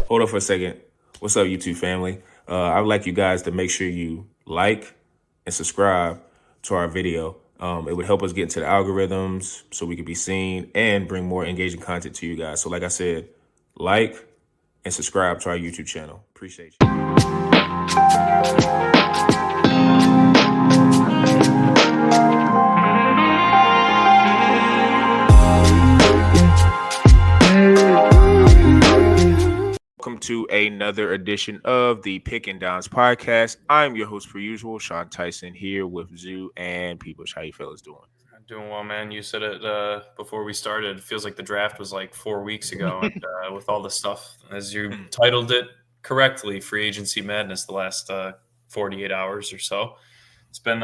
Hold on for a second. What's up, YouTube family? I would like you guys to make sure you like and subscribe to our video. It would help us get into the algorithms so we can be seen and bring more engaging content to you guys. So like I said, like and subscribe to our YouTube channel. Appreciate you. Welcome to another edition of the Pick and Downs podcast. I'm your host, per usual, Sean Tyson, here with Zhu and Peebush. How you fellas doing? I'm doing well, man. You said it before we started. It feels like the draft was like 4 weeks ago, and with all the stuff, as you titled it correctly, free agency madness the last 48 hours or so. It's been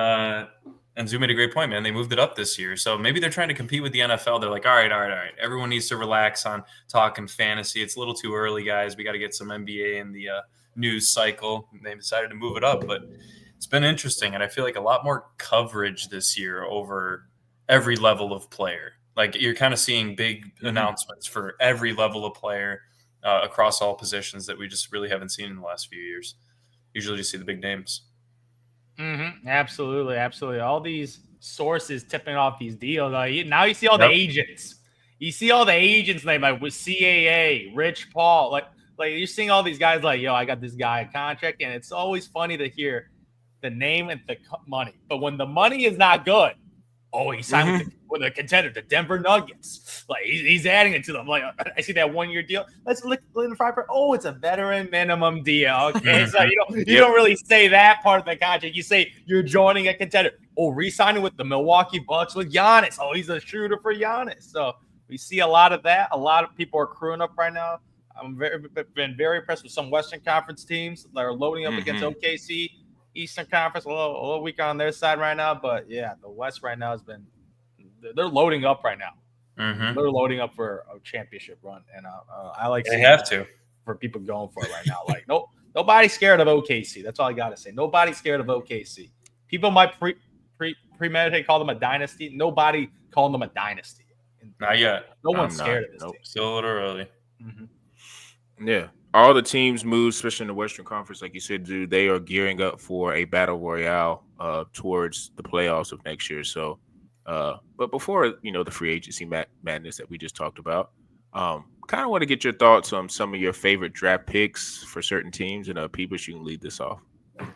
and Zhu made a great point, man. They moved it up this year. So maybe they're trying to compete with the NFL. They're like, all right. Everyone needs to relax on talking fantasy. It's a little too early, guys. We got to get some NBA in the news cycle. And they decided to move it up. But it's been interesting. And I feel like a lot more coverage this year over every level of player. Like you're kind of seeing big announcements for every level of player across all positions that we just really haven't seen in the last few years. Usually just see the big names. Absolutely. All these sources tipping off these deals. Now you see all the agents. You see all the agents name like with CAA, Rich Paul. Like you're seeing all these guys like, yo, I got this guy a contract, and it's always funny to hear the name and the money. But when the money is not good, he signed with a contender, the Denver Nuggets. Like he's adding it to them. Like I see that 1-year deal. Let's look in the front. Oh, it's a veteran minimum deal. Okay, so you don't really say that part of the contract. You say you're joining a contender. Oh, re-signing with the Milwaukee Bucks with Giannis. Oh, he's a shooter for Giannis. So we see a lot of that. A lot of people are crewing up right now. I'm been very impressed with some Western Conference teams that are loading up against OKC. Eastern Conference a little weak on their side right now, but yeah, the West right now they're loading up right now. They're loading up for a championship run, and I like they have to for people going for it right now. Like nobody's scared of OKC. That's all I gotta say. Nobody's scared of OKC. People might premeditate call them a dynasty. Nobody calling them a dynasty. Not yet. No one's scared of this team. Still a little early. Yeah. All the teams move, especially in the Western Conference, like you said, dude, they are gearing up for a battle royale towards the playoffs of next year. So, but before, the free agency madness that we just talked about, kind of want to get your thoughts on some of your favorite draft picks for certain teams. And people, you can lead this off.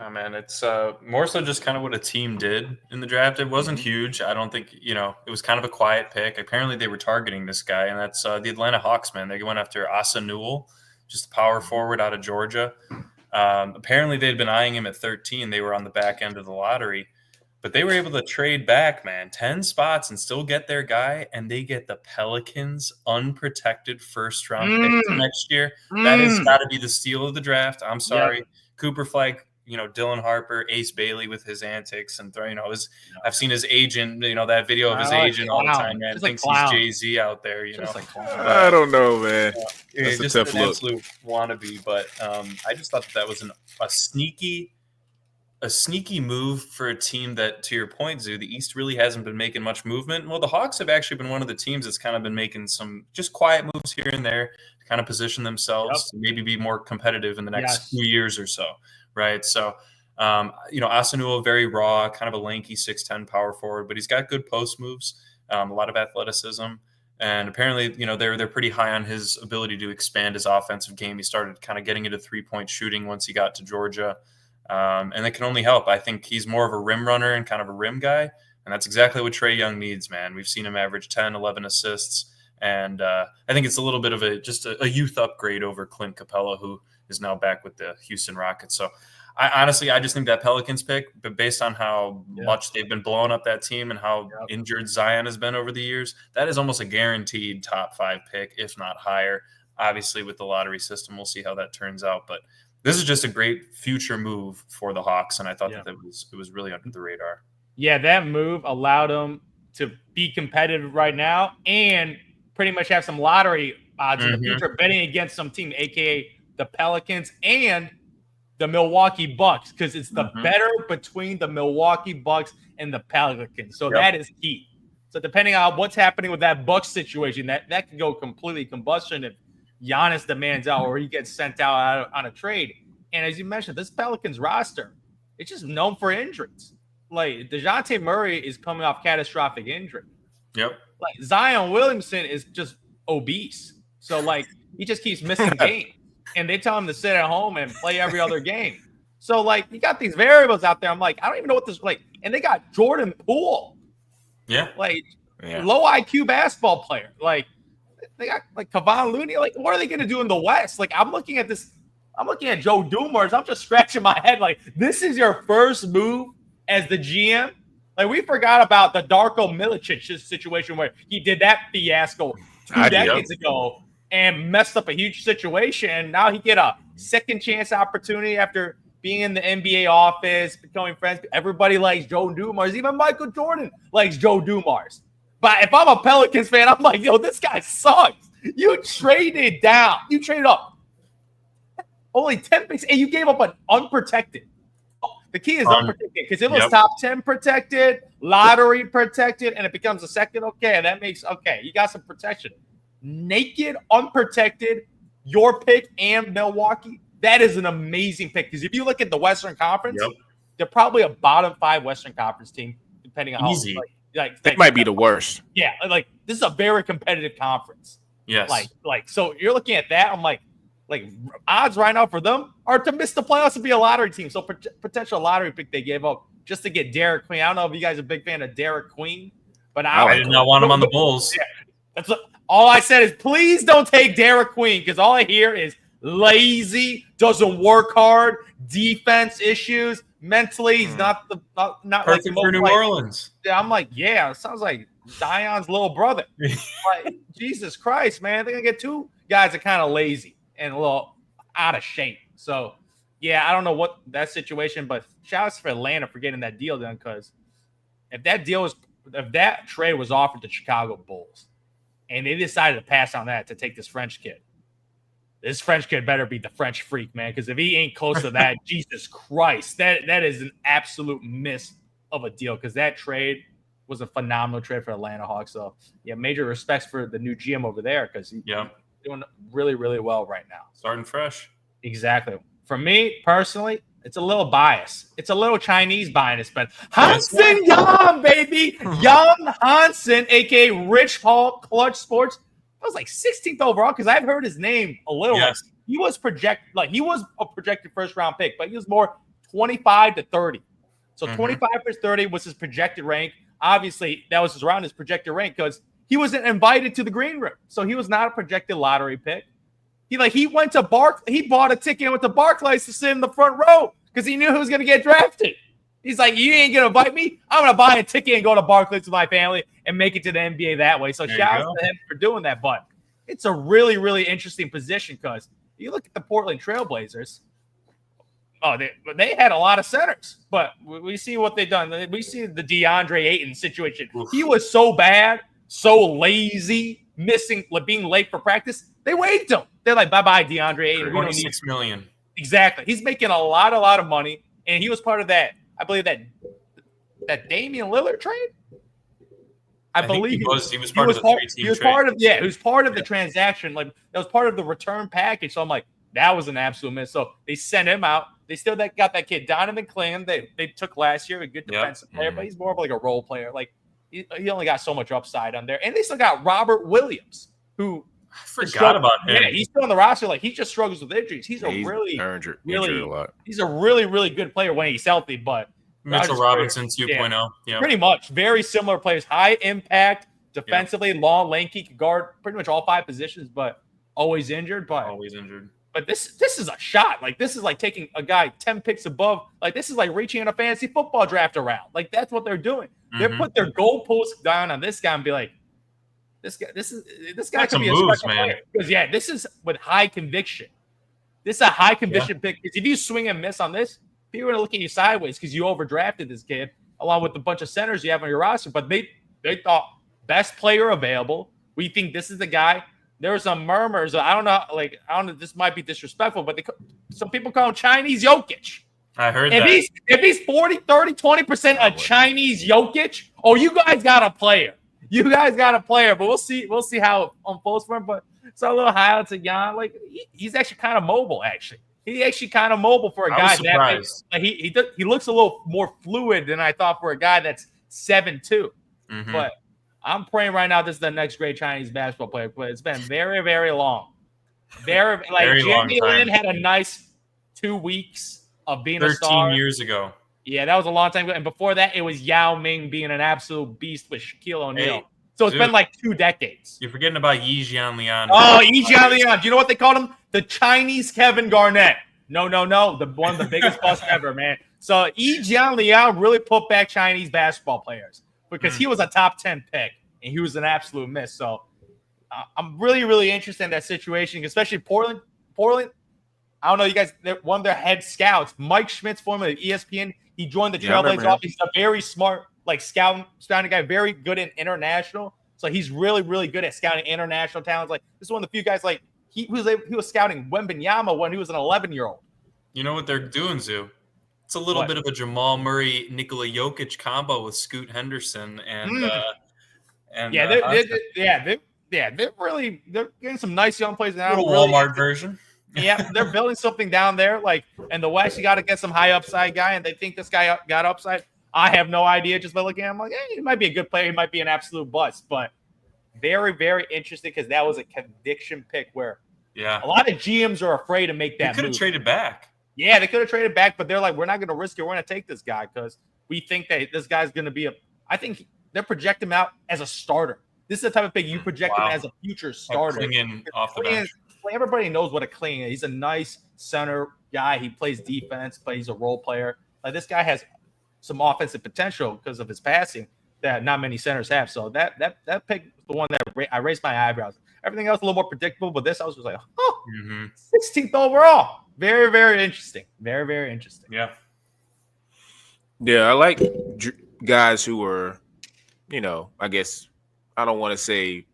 Oh, man, it's more so just kind of what a team did in the draft. It wasn't huge. I don't think, it was kind of a quiet pick. Apparently they were targeting this guy, and that's the Atlanta Hawks, man. They went after Asa Newell, just a power forward out of Georgia. Apparently they'd been eyeing him at 13. They were on the back end of the lottery, but they were able to trade back, man, 10 spots and still get their guy. And they get the Pelicans unprotected first-round pick next year. That has got to be the steal of the draft. I'm sorry. Yep. Cooper Flag, Dylan Harper, Ace Bailey with his antics, and I've seen his agent, that video of his agent all the time, man. Thinks he's Jay-Z out there, I don't know, man. That's just a tough an look. Absolute wannabe, but I just thought that was a sneaky move for a team that, to your point, Zoo, the East really hasn't been making much movement. Well, the Hawks have actually been one of the teams that's kind of been making some just quiet moves here and there to kind of position themselves to maybe be more competitive in the next few years or so. Right. So, Asa Newell, very raw, kind of a lanky 6'10" power forward, but he's got good post moves, a lot of athleticism. And apparently, they're pretty high on his ability to expand his offensive game. He started kind of getting into 3-point shooting once he got to Georgia. And it can only help. I think he's more of a rim runner and kind of a rim guy. And that's exactly what Trae Young needs, man. We've seen him average 10, 11 assists. And I think it's a little bit of a youth upgrade over Clint Capella, who is now back with the Houston Rockets. So I just think that Pelicans pick, but based on how much they've been blowing up that team and how injured Zion has been over the years, that is almost a guaranteed top 5 pick, if not higher. Obviously, with the lottery system, we'll see how that turns out. But this is just a great future move for the Hawks, and I thought that it was really under the radar. Yeah, that move allowed them to be competitive right now and pretty much have some lottery odds in the future, betting against some team, a.k.a. the Pelicans and the Milwaukee Bucks, because it's the better between the Milwaukee Bucks and the Pelicans. So that is key. So depending on what's happening with that Bucks situation, that can go completely combustion if Giannis demands out or he gets sent out on a trade. And as you mentioned, this Pelicans roster, it's just known for injuries. Like DeJounte Murray is coming off catastrophic injury. Yep. Like Zion Williamson is just obese. So like he just keeps missing games. And they tell him to sit at home and play every other game. So like you got these variables out there. I'm like, I don't even know what this like. And they got Jordan Poole. Yeah. Like low IQ basketball player. Like they got like Kevon Looney. Like, what are they gonna do in the West? Like, I'm looking at this. I'm looking at Joe Dumars. I'm just scratching my head. Like, this is your first move as the GM. Like, we forgot about the Darko Milicic situation where he did that fiasco 2 decades ago and messed up a huge situation. And now he get a second chance opportunity after being in the NBA office, becoming friends. Everybody likes Joe Dumars. Even Michael Jordan likes Joe Dumars. But if I'm a Pelicans fan, I'm like, yo, this guy sucks. You traded down. You traded up. Only 10 picks, and you gave up an unprotected. The key is unprotected because it was top 10 protected, lottery protected, and it becomes a second. Okay, that makes you got some protection. Naked, unprotected, your pick and Milwaukee. That is an amazing pick because if you look at the Western Conference, they're probably a bottom 5 Western Conference team, depending on how that might be the worst. Yeah, like this is a very competitive conference. Yes, like so you're looking at that. I'm like odds right now for them are to miss the playoffs and be a lottery team. So potential lottery pick they gave up just to get Derek Queen. I don't know if you guys are a big fan of Derek Queen, but I did not want him on the Bulls. That's all I said is please don't take Derek Queen because all I hear is lazy, doesn't work hard, defense issues, mentally he's not perfect for New Orleans. Yeah, I'm like, yeah, it sounds like Zion's little brother. Like, Jesus Christ, man, they're gonna get 2 guys that are kind of lazy and a little out of shape. So, yeah, I don't know what that situation, but shout out for Atlanta for getting that deal done because if that trade was offered to Chicago Bulls and they decided to pass on that to take this French kid better be the French freak, man, because if he ain't close to that, Jesus Christ, that is an absolute miss of a deal because that trade was a phenomenal trade for Atlanta Hawks. So, yeah, major respects for the new GM over there because doing really, really well right now. Starting fresh. Exactly. For me, personally, it's a little bias. It's a little Chinese bias, but Hansen Yang, baby. Young Hansen, a.k.a. Rich Paul, Clutch Sports. That was like 16th overall because I've heard his name a little. Yes. He was he was a projected first-round pick, but he was more 25 to 30. So 25 to 30 was his projected rank. Obviously, that was around his projected rank because he wasn't invited to the green room. So he was not a projected lottery pick. He went to he bought a ticket and went to Barclays to sit in the front row because he knew he was going to get drafted. He's like, you ain't going to invite me? I'm going to buy a ticket and go to Barclays with my family and make it to the NBA that way. So shout out to him for doing that. But it's a really, really interesting position because you look at the Portland Trailblazers. Oh, they had a lot of centers, but we see what they've done. We see the DeAndre Ayton situation. Oof. He was so bad, so lazy, being late for practice. They waived him. They're like, bye-bye, DeAndre Ayton. $26 million. Exactly. He's making a lot of money, and he was part of that. I believe that Damian Lillard trade. I believe he was part of the 3-team trade. He was part of the transaction. Like that was part of the return package. So I'm like, that was an absolute miss. So they sent him out. They still got that kid Donovan Clinton. They took last year, a good defensive player, but he's more of like a role player. Like he only got so much upside on there. And they still got Robert Williams, who I forgot about him. Yeah, he's still on the roster. Like he just struggles with injuries. He's really injured a lot. He's a really, really good player when he's healthy. But Mitchell Robinson 2.0. Yeah, pretty much very similar players. High impact, defensively, long, lanky, could guard pretty much all 5 positions, but always injured. But this is a shot. Like this is like taking a guy 10 picks above. Like this is like reaching in a fantasy football draft around. Like that's what they're doing. They put their goalposts down on this guy and be like, this guy could be a special player. Because this is with high conviction. This is a high conviction pick. Because if you swing and miss on this, people are gonna look at you sideways because you overdrafted this kid along with a bunch of centers you have on your roster. But they thought best player available. We think this is the guy. There were some murmurs. I don't know. This might be disrespectful, but some people call him Chinese Jokic. I heard that. If he's 40, 30, 20% a Chinese Jokic, you guys got a player. You guys got a player, but we'll see how it unfolds for him. But saw a little highlights of Jan. Like he's actually kind of mobile. Actually, he's actually kind of mobile for a I guy was that surprised. like, he looks a little more fluid than I thought for a guy that's 7'2". Mhm. But I'm praying right now this is the next great Chinese basketball player. But it's been very, very long. Very Very long Jimmy time. Lin had a nice 2 weeks of being a 13 star. years ago. Yeah, that was a long time ago. And before that, it was Yao Ming being an absolute beast with Shaquille O'Neal. Hey, so it's dude, been like 2 decades. You're forgetting about Yi Jianlian. Oh, Yi Jianlian. Do you know what they called him? The Chinese Kevin Garnett. No. One of the biggest busts ever, man. So Yi Jianlian really put back Chinese basketball players because he was a top 10 pick and he was an absolute miss. So I'm really, really interested in that situation, especially Portland. I don't know, you guys. One of their head scouts, Mike Schmidt's former ESPN. He joined the Trailblazers office. He's a very smart, like scouting guy, very good in international. So he's really, really good at scouting international talents. Like this is one of the few guys. Like he was scouting Wembanyama when he was an 11-year-old. You know what they're doing, Zoo? It's a little bit of a Jamal Murray, Nikola Jokic combo with Scoot Henderson and they're getting some nice young players now. Little Walmart version. Yeah, they're building something down there. Like, and the West, you got to get some high upside guy, and they think this guy got upside. I have no idea. Just by looking at him, like, hey, he might be a good player. He might be an absolute bust, but very, very interesting because that was a conviction pick where a lot of GMs are afraid to make that move. They could have traded back. Yeah, they could have traded back, but they're like, we're not going to risk it. We're going to take this guy because we think that this guy's going to be I think they're projecting him out as a starter. This is the type of pick you project him as a future starter. Off the bench. Everybody knows what a clean is. He's a nice center guy. He plays defense, but he's a role player. Like this guy has some offensive potential because of his passing that not many centers have. So that pick was the one that I raised my eyebrows. Everything else a little more predictable, but this I was just like, 16th overall. Very, very interesting. Very, very interesting. Yeah. Yeah, I like guys who are, I guess I don't want to say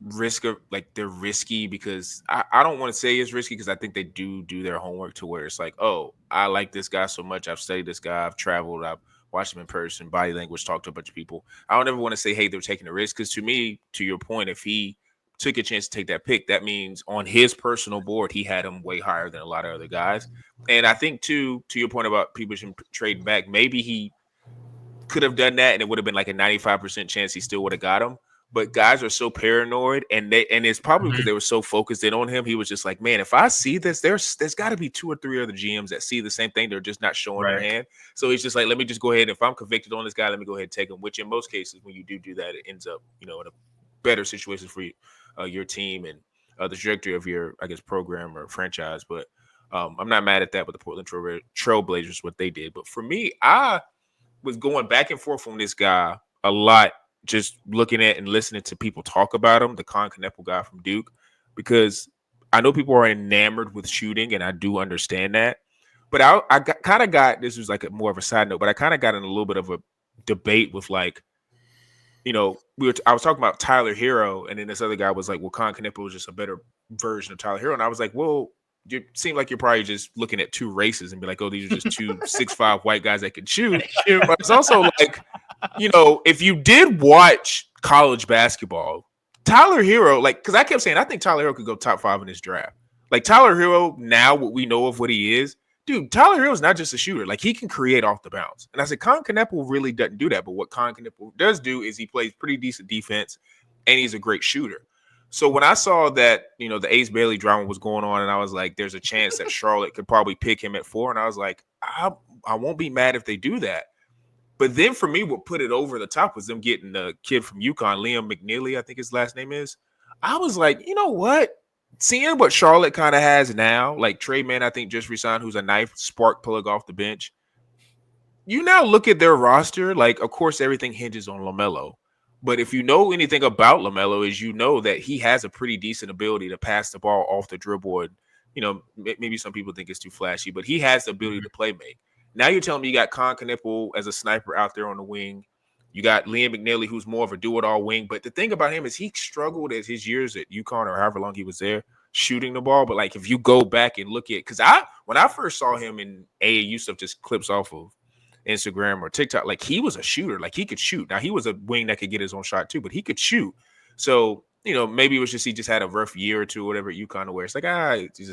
they're risky because I don't want to say it's risky because I think they do their homework to where it's like, oh, I like this guy so much. I've studied this guy. I've traveled. I've watched him in person, body language, talked to a bunch of people. I don't ever want to say, hey, they're taking a risk because to me, to your point, if he took a chance to take that pick, that means on his personal board, he had him way higher than a lot of other guys. And I think too, to your point about people trading back, maybe he could have done that and it would have been like a 95% chance he still would have got him. But guys are so paranoid, and it's probably because they were so focused in on him. He was just like, man, if I see this, there's got to be 2 or 3 other GMs that see the same thing. They're just not showing their hand. So he's just like, let me just go ahead. If I'm convicted on this guy, let me go ahead and take him. Which in most cases, when you do that, it ends up, in a better situation for your team and the trajectory of your, I guess, program or franchise. But I'm not mad at that with the Portland Trailblazers, what they did. But for me, I was going back and forth on this guy a lot. Just looking at and listening to people talk about him, the Con Kneppel guy from Duke, because I know people are enamored with shooting, and I do understand that. But I kind of got, this was like more of a side note, but I kind of got in a little bit of a debate with like, I was talking about Tyler Hero, and then this other guy was like, well, Con Kneppel was just a better version of Tyler Hero. And I was like, well, you seem like you're probably just looking at 2 races and be like, oh, these are just 2 6'5" white guys that can shoot. But it's also like, if you did watch college basketball, Tyler Hero, like, because I kept saying, I think Tyler Hero could go top 5 in this draft. Like, Tyler Hero, now what we know of what he is, dude, Tyler Hero is not just a shooter. Like, he can create off the bounce. And I said, Con Kneppel really doesn't do that. But what Con Kneppel does do is he plays pretty decent defense, and he's a great shooter. So when I saw that, the Ace Bailey drama was going on, and I was like, there's a chance that Charlotte could probably pick him at 4. And I was like, I won't be mad if they do that. But then for me, what put it over the top was them getting the kid from UConn, Liam McNeely, I think his last name is. I was like, you know what? Seeing what Charlotte kind of has now, like Trey Mann, I think just resigned, who's a nice spark plug off the bench. You now look at their roster, like, of course, everything hinges on LaMelo. But if you know anything about LaMelo, is that he has a pretty decent ability to pass the ball off the dribble. And, maybe some people think it's too flashy, but he has the ability to play make. Now you're telling me you got Con Kneppel as a sniper out there on the wing. You got Liam McNeely, who's more of a do-it-all wing. But the thing about him is he struggled as his years at UConn or however long he was there shooting the ball. But, like, if you go back and look at – because when I first saw him in AAU stuff, just clips off of Instagram or TikTok, like, he was a shooter. Like, he could shoot. Now, he was a wing that could get his own shot too, but he could shoot. So maybe it was just he just had a rough year or two, or whatever at UConn, where it's like,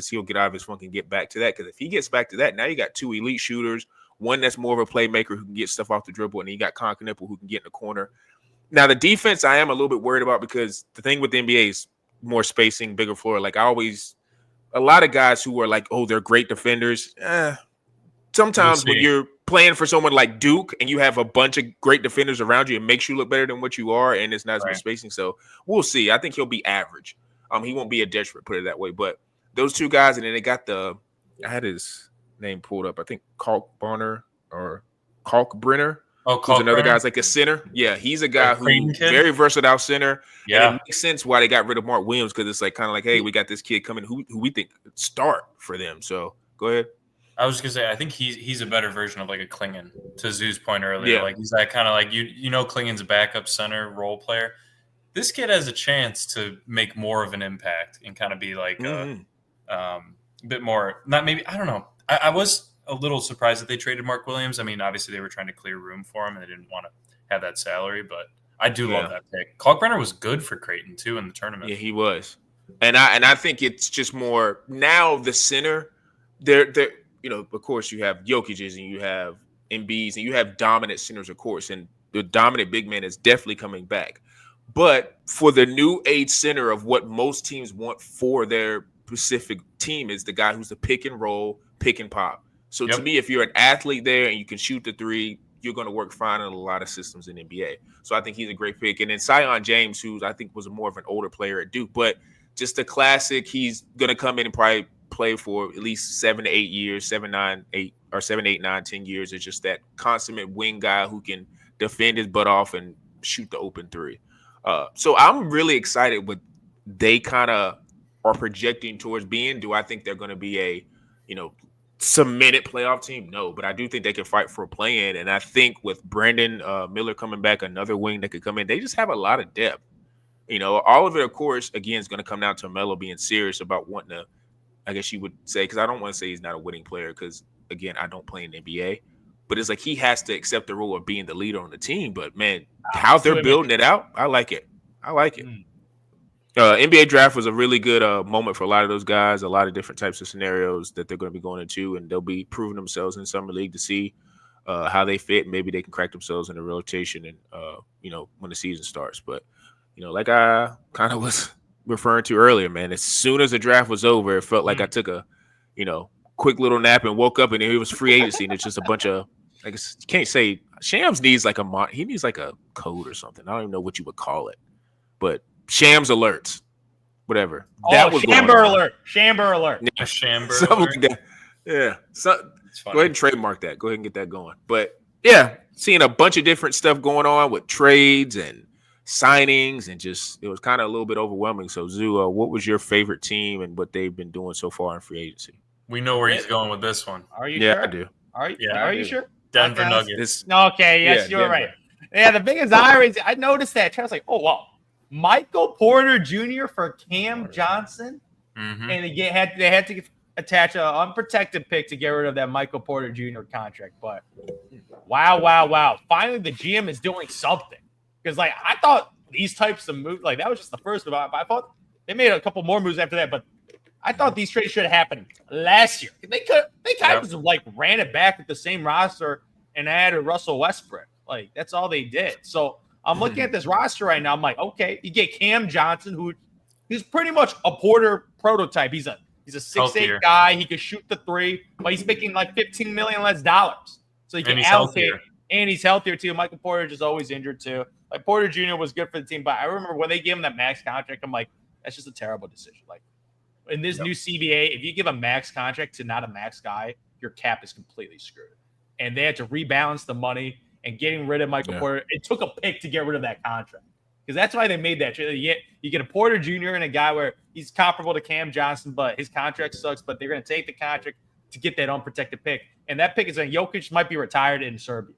he'll get out of his funk and get back to that. Because if he gets back to that, now you got two elite shooters, one that's more of a playmaker who can get stuff off the dribble, and then you got Conklin who can get in the corner. Now, the defense I am a little bit worried about because the thing with the NBA is more spacing, bigger floor. Like a lot of guys who are like, oh, they're great defenders. Sometimes when you're playing for someone like Duke and you have a bunch of great defenders around you, it makes you look better than what you are, and it's not as much spacing. So we'll see. I think he'll be average. He won't be a detriment, put it that way. But those two guys, and then they got I had his name pulled up. I think Kalkbrenner. Oh, who's another guy's like a center. Yeah, he's a guy who's very versatile center. Yeah, and it makes sense why they got rid of Mark Williams, because it's like kind of like, hey, we got this kid coming who we think could start for them. So go ahead. I was just gonna say, I think he's a better version of like a Klingon, to Zoo's point earlier. Yeah. Like he's that kind of like Klingon's a backup center role player. This kid has a chance to make more of an impact and kind of be like a bit more. Not maybe, I don't know. I was a little surprised that they traded Mark Williams. I mean, obviously they were trying to clear room for him and they didn't want to have that salary, but I do love that pick. Kalkbrenner was good for Creighton too in the tournament. Yeah, he was, and I think it's just more now the center. They're of course you have Jokic's and you have Embiid's and you have dominant centers, of course, and the dominant big man is definitely coming back. But for the new age center of what most teams want for their specific team is the guy who's the pick and roll, pick and pop. So to me, if you're an athlete there and you can shoot the three, you're going to work fine in a lot of systems in NBA. So I think he's a great pick. And then Zion James, who I think was more of an older player at Duke, but just a classic. He's going to come in and probably play for at least 7 to 8 years, 7, 9, 8, or 7, 8, 9, 10 years. It's just that consummate wing guy who can defend his butt off and shoot the open three. So I'm really excited what they kind of are projecting towards being. Do I think they're going to be a, cemented playoff team? No, but I do think they can fight for a play-in. And I think with Brandon Miller coming back, another wing that could come in, they just have a lot of depth. All of it, of course, again, is going to come down to Melo being serious about wanting to, I guess you would say, because I don't want to say he's not a winning player because, again, I don't play in the NBA. But it's like he has to accept the role of being the leader on the team. But, man, how they're building it out, I like it. NBA draft was a really good moment for a lot of those guys, a lot of different types of scenarios that they're going to be going into, and they'll be proving themselves in summer league to see how they fit. Maybe they can crack themselves in the rotation and, when the season starts. But, like I kind of was referring to earlier, man, as soon as the draft was over, it felt like I took a, quick little nap and woke up and it was free agency and it's just a bunch of, I guess you can't say Shams needs like he needs like a code or something. I don't even know what you would call it, but Shams alerts, whatever. That was Shamber alert. Shamber alert. Yeah, Shamber something alert. Like that. Yeah. So go ahead and trademark that. Go ahead and get that going. But yeah, seeing a bunch of different stuff going on with trades and signings and just it was kind of a little bit overwhelming. So Zoo, what was your favorite team and what they've been doing so far in free agency? We know where he's going with this one. Are you sure? Yeah, I do. Are you sure? Denver Nuggets. Okay, yes, you're right. Yeah, the biggest irony, I noticed that. I was like, oh, wow. Michael Porter Jr. for Cam Johnson, and they had to attach an unprotected pick to get rid of that Michael Porter Jr. contract. But wow! Finally, the GM is doing something because, like, I thought these types of moves, like that was just the first of it. I thought they made a couple more moves after that, but I thought these trades should have happened last year. They kind of like ran it back with the same roster and added Russell Westbrook. Like that's all they did. So. I'm looking at this roster right now. I'm like, okay, you get Cam Johnson, who's pretty much a Porter prototype. He's a 6'8" guy. He can shoot the three, but he's making like $15 million less dollars. So he can allocate, and he's healthier too. Michael Porter just always injured too. Like Porter Jr. was good for the team, but I remember when they gave him that max contract, I'm like, that's just a terrible decision. Like in this new CBA, if you give a max contract to not a max guy, your cap is completely screwed. And they had to rebalance the money. And getting rid of Michael Porter, it took a pick to get rid of that contract. Because that's why they made that trade. You get a Porter Jr. and a guy where he's comparable to Cam Johnson, but his contract sucks. But they're going to take the contract to get that unprotected pick. And that pick is like Jokic might be retired in Serbia.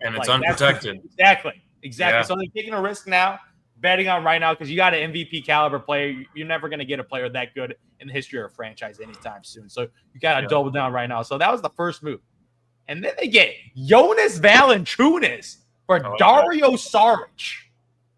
And it's unprotected. Exactly. Yeah. So they're taking a risk now, betting on right now because you got an MVP caliber player. You're never going to get a player that good in the history of a franchise anytime soon. So you got to double down right now. So that was the first move. And then they get Jonas Valanciunas for Dario Saric.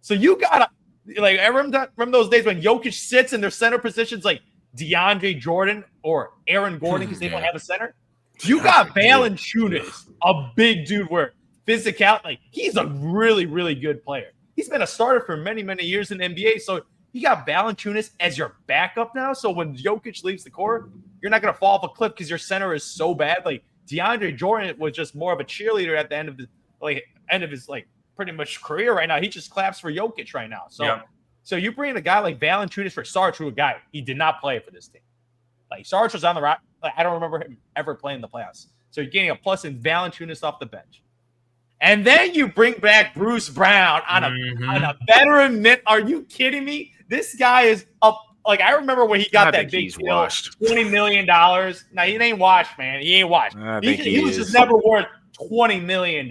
So you got Like, I remember those days when Jokic sits in their center positions like DeAndre Jordan or Aaron Gordon because they don't have a center. You got Valanciunas, a big dude where physical, like, he's a really, really good player. He's been a starter for many, many years in the NBA. So you got Valanciunas as your backup now. So when Jokic leaves the court, you're not going to fall off a cliff because your center is so bad. Like, DeAndre Jordan was just more of a cheerleader at the end of his pretty much career right now. He just claps for Jokic right now. So, so you bring a guy like Valanciunas for Sarge, who he did not play for this team. Like, Sarge was on the rock. I don't remember him ever playing the playoffs. So you're getting a plus in Valanciunas off the bench. And then you bring back Bruce Brown on a veteran mint. Are you kidding me? This guy is up. Like, I remember when he got that big deal, $20 million. Now, he ain't washed, man. He ain't washed. He was just never worth $20 million.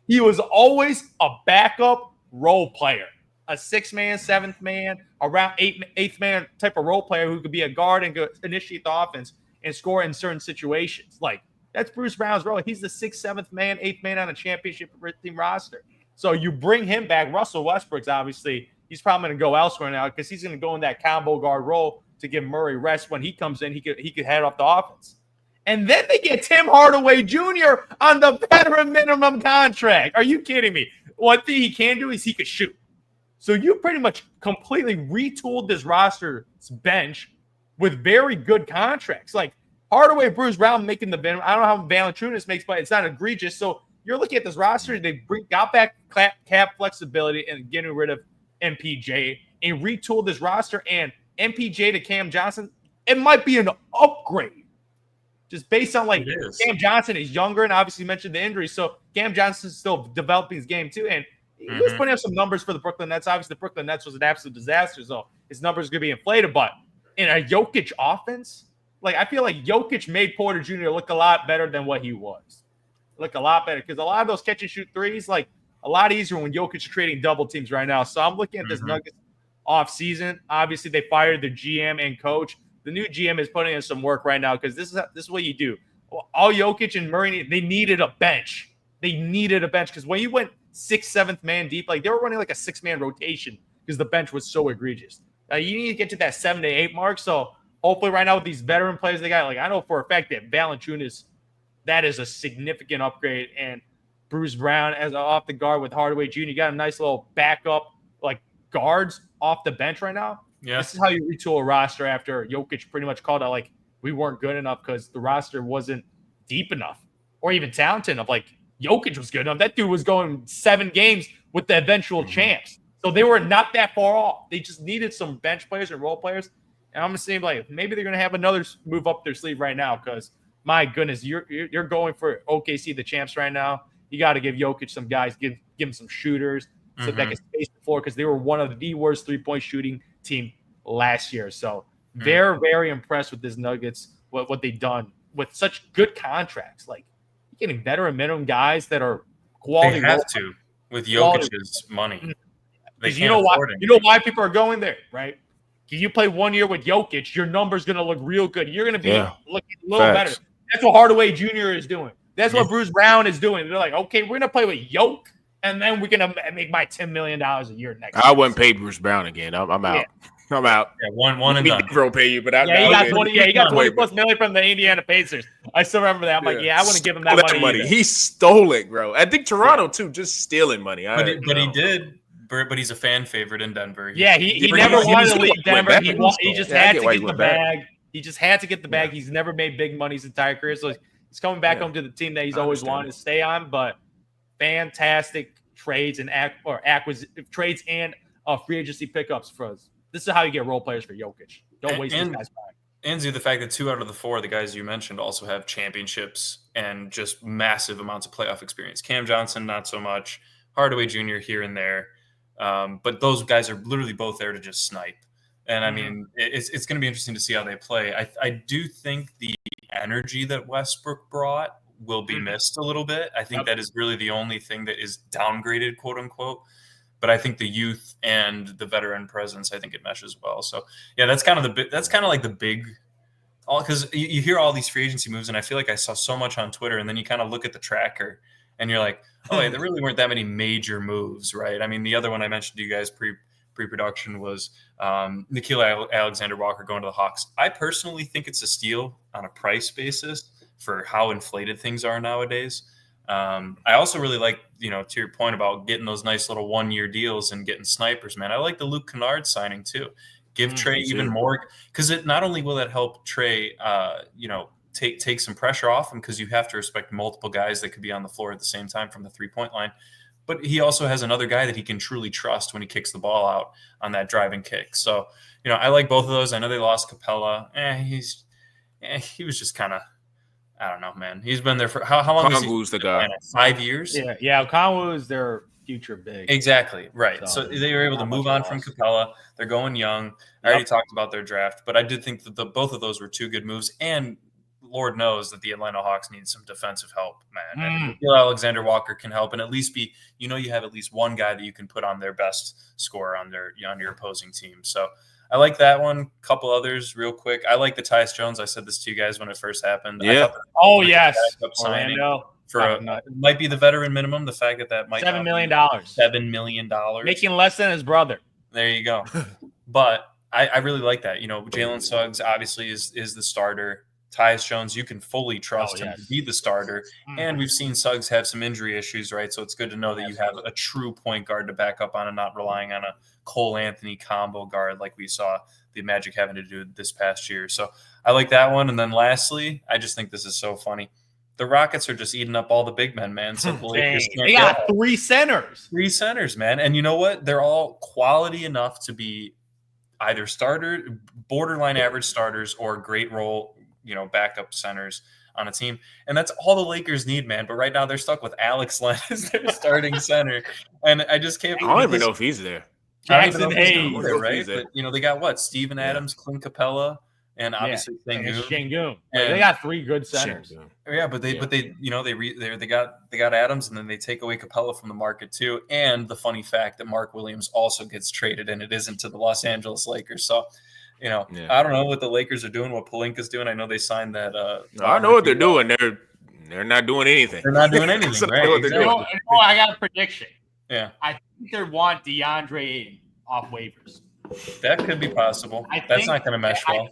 He was always a backup role player, a 6-man, 7th man, around 8th man type of role player who could be a guard and go initiate the offense and score in certain situations. Like, that's Bruce Brown's role. He's the 6th, 7th man, 8th man on a championship team roster. So you bring him back. Russell Westbrook's obviously, he's probably going to go elsewhere now because he's going to go in that combo guard role to give Murray rest. When he comes in, he could head off the offense. And then they get Tim Hardaway Jr. on the veteran minimum contract. Are you kidding me? One thing he can do is he could shoot. So you pretty much completely retooled this roster's bench with very good contracts. Like, Hardaway, Bruce Brown making the minimum. I don't know how Valanciunas makes, but it's not egregious. So you're looking at this roster. They got back cap flexibility and getting rid of MPJ and retooled this roster. And MPJ to Cam Johnson, it might be an upgrade. Just based on, like, Cam Johnson is younger and obviously mentioned the injury. So Cam Johnson's still developing his game too. And he was putting up some numbers for the Brooklyn Nets. Obviously, the Brooklyn Nets was an absolute disaster. So his numbers are going to be inflated. But in a Jokic offense, like, I feel like Jokic made Porter Jr. look a lot better than what he was. Look a lot better. Because a lot of those catch and shoot threes, like, a lot easier when Jokic is trading double teams right now. So I'm looking at this Nuggets off season. Obviously, they fired the GM and coach. The new GM is putting in some work right now because this is what you do. All Jokic and Murray, they needed a bench. They needed a bench because when you went 6th, 7th man deep, like, they were running like a 6-man rotation because the bench was so egregious. You need to get to that 7 to 8 mark. So hopefully right now with these veteran players they got, like, I know for a fact that Valanciunas, that is a significant upgrade. And Bruce Brown as off the guard with Hardaway Jr., you got a nice little backup, like, guards off the bench right now. Yeah. This is how you retool a roster after Jokic pretty much called out, like, we weren't good enough because the roster wasn't deep enough or even talented enough. Like, Jokic was good enough. That dude was going 7 games with the eventual champs. So they were not that far off. They just needed some bench players and role players. And I'm going to say, like, maybe they're going to have another move up their sleeve right now because, my goodness, you're going for OKC, the champs right now. You got to give Jokic some guys, give him some shooters so that can space the floor because they were one of the worst 3-point shooting team last year. So they're very impressed with this Nuggets, what they've done with such good contracts. Like, you're getting veteran minimum guys that are quality. They have to with Jokic's money. Because you know why people are going there, right? Because you play 1 year with Jokic, your number's going to look real good. You're going to be looking a little better. That's what Hardaway Jr. is doing. That's what Bruce Brown is doing. They're like, okay, we're going to play with Jokic, and then we're going to make my $10 million a year next year. I wouldn't pay Bruce Brown again. I'm out. Yeah. I'm out. Yeah, one and done. Never pay you, but he got 20 plus million from the Indiana Pacers. I still remember that. I'm like, I wouldn't give him that money. He stole it, bro. I think Toronto too, just stealing money. But he did. But he's a fan favorite in Denver. He never wanted to leave Denver. He just had to get the bag. He just had to get the bag. He's never made big money his entire career, so he's coming back home to the team that he's always wanted to stay on. But fantastic trades and trades and free agency pickups for us. This is how you get role players for Jokic. Don't waste these guys' time. And the fact that 2 out of the 4 of the guys you mentioned also have championships and just massive amounts of playoff experience. Cam Johnson, not so much. Hardaway Jr. here and there. But those guys are literally both there to just snipe. And I mean, it's going to be interesting to see how they play. I do think the energy that Westbrook brought will be missed a little bit. I think that is really the only thing that is downgraded, quote unquote. But I think the youth and the veteran presence, I think it meshes well. So yeah, that's kind of like the big, because you hear all these free agency moves, and I feel like I saw so much on Twitter, and then you kind of look at the tracker, and you're like, oh, there really weren't that many major moves, right? I mean, the other one I mentioned to you guys pre-production was Nikhil Alexander-Walker going to the Hawks. I personally think it's a steal on a price basis for how inflated things are nowadays. I also really like, to your point about getting those nice little 1-year deals and getting snipers, man. I like the Luke Kennard signing too. Give Trey even more, because it not only will that help Trey, take some pressure off him, because you have to respect multiple guys that could be on the floor at the same time from the 3-point line. But he also has another guy that he can truly trust when he kicks the ball out on that driving kick. So, I like both of those. I know they lost Capella. He was just kind of, I don't know, man. He's been there for how long? Kongwu's the guy. 5 years. Yeah. Kongwu is their future big. Exactly right. So they were able to move on from Capella. They're going young. I already talked about their draft, but I did think that both of those were two good moves. And Lord knows that the Atlanta Hawks need some defensive help, man. And Nikhil Alexander-Walker can help, and at least be, you have at least one guy that you can put on their best scorer on your opposing team. So I like that one. Couple others real quick. I like the Tyus Jones. I said this to you guys when it first happened. Yeah. Yes. Orlando. It might be the veteran minimum. The fact that might $7 million. $7 million. Making less than his brother. There you go. But I really like that. Jalen Suggs obviously is the starter. Tyus Jones, you can fully trust him to be the starter. And we've seen Suggs have some injury issues, right? So it's good to know that you have a true point guard to back up on and not relying on a Cole Anthony combo guard like we saw the Magic having to do this past year. So I like that one. And then lastly, I just think this is so funny. The Rockets are just eating up all the big men, man. So the Lakers they got 3 centers. 3 centers, man. And you know what? They're all quality enough to be either borderline average starters, or great role, backup centers on a team. And that's all the Lakers need, man. But right now they're stuck with Alex Len as their starting center. And I just can't believe I don't even know if he's there. Jackson Hayes, right? But, they got what? Steven Adams, Clint Capella, and obviously Sengun. They got 3 good centers. Yeah, but they got Adams, and then they take away Capella from the market too. And the funny fact that Mark Williams also gets traded, and it isn't to the Los Angeles Lakers. So, I don't know what the Lakers are doing, what Pelinka's doing. I know they signed that. I know what they're doing. They're not doing anything. They're not doing anything, right? Exactly. I got a prediction. Yeah. I think they want DeAndre Ayton off waivers. That could be possible. That's not going to mesh well.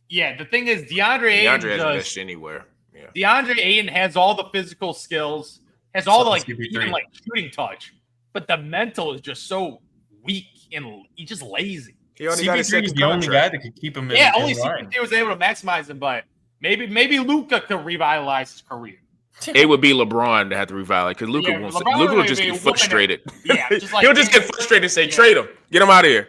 The thing is, DeAndre Ayton hasn't meshed anywhere. Yeah. DeAndre Ayton has all the physical skills, has all the even shooting touch, but the mental is just so weak, and he's just lazy. He only got is the only guy that could keep him in. Yeah, only CP3 was able to maximize him, but maybe Luka could revitalize his career. It would be LeBron to have to revitalize, because Luka will just get frustrated. He'll just get frustrated and say, "Trade him, get him out of here."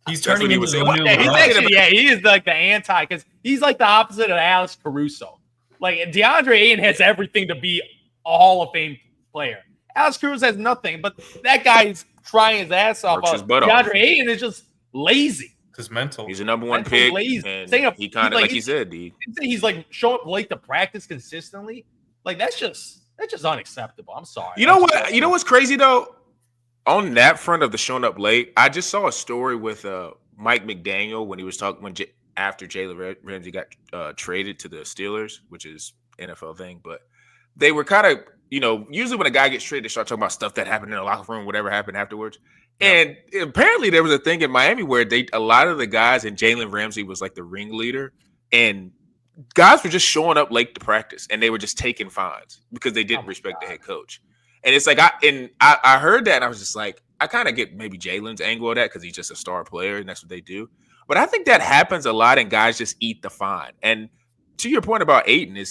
He's turning into the new LeBron. He's like the anti, because he's like the opposite of Alex Caruso. Like, DeAndre Ayton has everything to be a Hall of Fame player. Alex Caruso has nothing, but that guy is trying his ass off. DeAndre Ayton is just lazy. Because mental. He's a number 1 pick. Lazy. And he kind of, like he said, he's like showing up late to practice consistently. Like, that's just unacceptable. I'm sorry. You know what? You know what's crazy though? On that front of the showing up late, I just saw a story with Mike McDaniel when he was talking after Jalen Ramsey got traded to the Steelers, which is NFL thing. But they were kind of, usually when a guy gets traded, they start talking about stuff that happened in the locker room, whatever happened afterwards. And apparently there was a thing in Miami where a lot of the guys, and Jalen Ramsey was like the ringleader, and guys were just showing up late to practice, and they were just taking fines because they didn't respect the head coach. And it's like I heard that, and I was just like, I kind of get maybe Jalen's angle of that because he's just a star player, and that's what they do. But I think that happens a lot, and guys just eat the fine. And to your point about Ayton,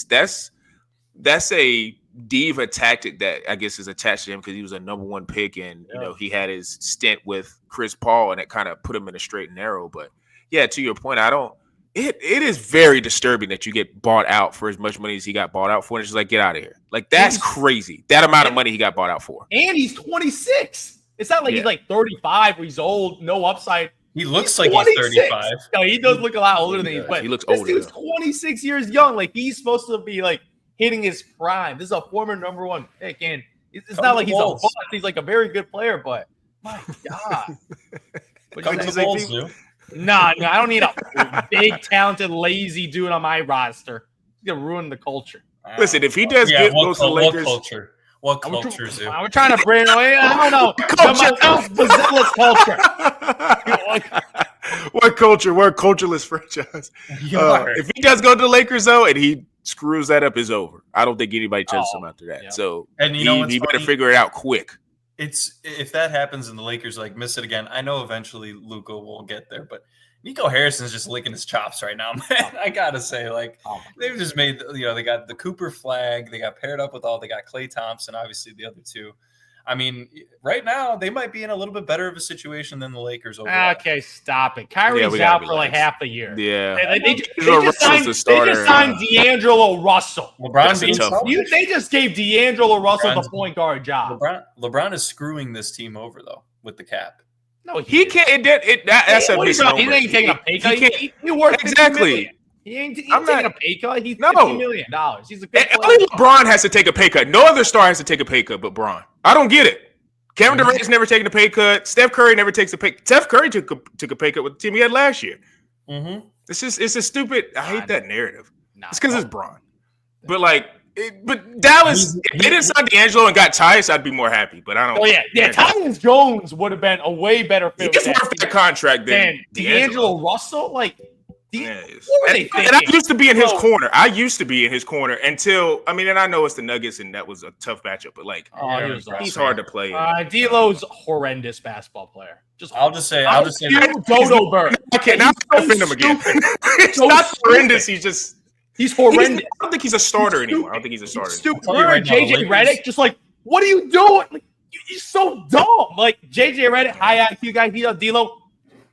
that's a diva tactic that I guess is attached to him because he was a number 1 pick, and he had his stint with Chris Paul, and it kind of put him in a straight and narrow. But yeah, to your point, it is very disturbing that you get bought out for as much money as he got bought out for. And it's just like, get out of here. Like, that's crazy. That amount of money he got bought out for. And he's 26. It's not like he's like 35 or he's old, no upside. He looks like he's 35. No, he does look a lot older than he is. But he looks older. This dude's 26 years young. Like, he's supposed to be like hitting his prime. This is a former number 1 pick, and it's not like he's a bust. He's like a very good player, but my God. No, I don't need a big, talented, lazy dude on my roster. He's gonna ruin the culture. Listen, if he does go to the Lakers, what culture is it? I'm trying to bring away. I don't know. The zealous culture. What culture? We're a cultureless franchise. If he does go to the Lakers, though, and he screws that up, it's over. I don't think anybody touches him after that. Yeah. So and you know what's he better funny? figure it out quick. It's if that happens and the Lakers like miss it again, I know eventually Luka will get there, but Nico Harrison's just licking his chops right now, man. I gotta say, like they've just made they got the Cooper flag, they got paired up with they got Klay Thompson, obviously the other two. I mean, right now they might be in a little bit better of a situation than the Lakers overall. Okay, stop it. Kyrie's out for like half the year. Yeah, they just signed D'Angelo Russell. They just gave D'Angelo Russell the point guard job. LeBron is screwing this team over though with the cap. No, he can't. That's a misnomer. He ain't taking a pay cut. He worked exactly. He ain't taking a pay cut. He's $50 million. He's a good player. Only LeBron has to take a pay cut. No other star has to take a pay cut but Bron. I don't get it. Kevin Durant's never taken a pay cut. Steph Curry never takes a pay cut. Steph Curry took a pay cut with the team he had last year. Mm-hmm. It's a stupid. I hate that narrative. It's because it's Bron. But but Dallas, if they didn't sign D'Angelo and got Tyson, I'd be more happy. But I don't. Oh yeah. Tyus Jones would have been a way better fit. He's worth that contract than D'Angelo Russell. Like, what were they thinking? And I used to be in his corner. Until and I know it's the Nuggets and that was a tough matchup. But he's hard to play. D'Lo's horrendous basketball player. I'll just say Dodo Bird. I cannot defend him again. It's not horrendous. He's horrendous. I don't think he's a starter anymore. I don't think he's a starter. Stupid. JJ Redick, just like, what are you doing? Like, you're so dumb. Like JJ Redick, high IQ guy. D'Lo,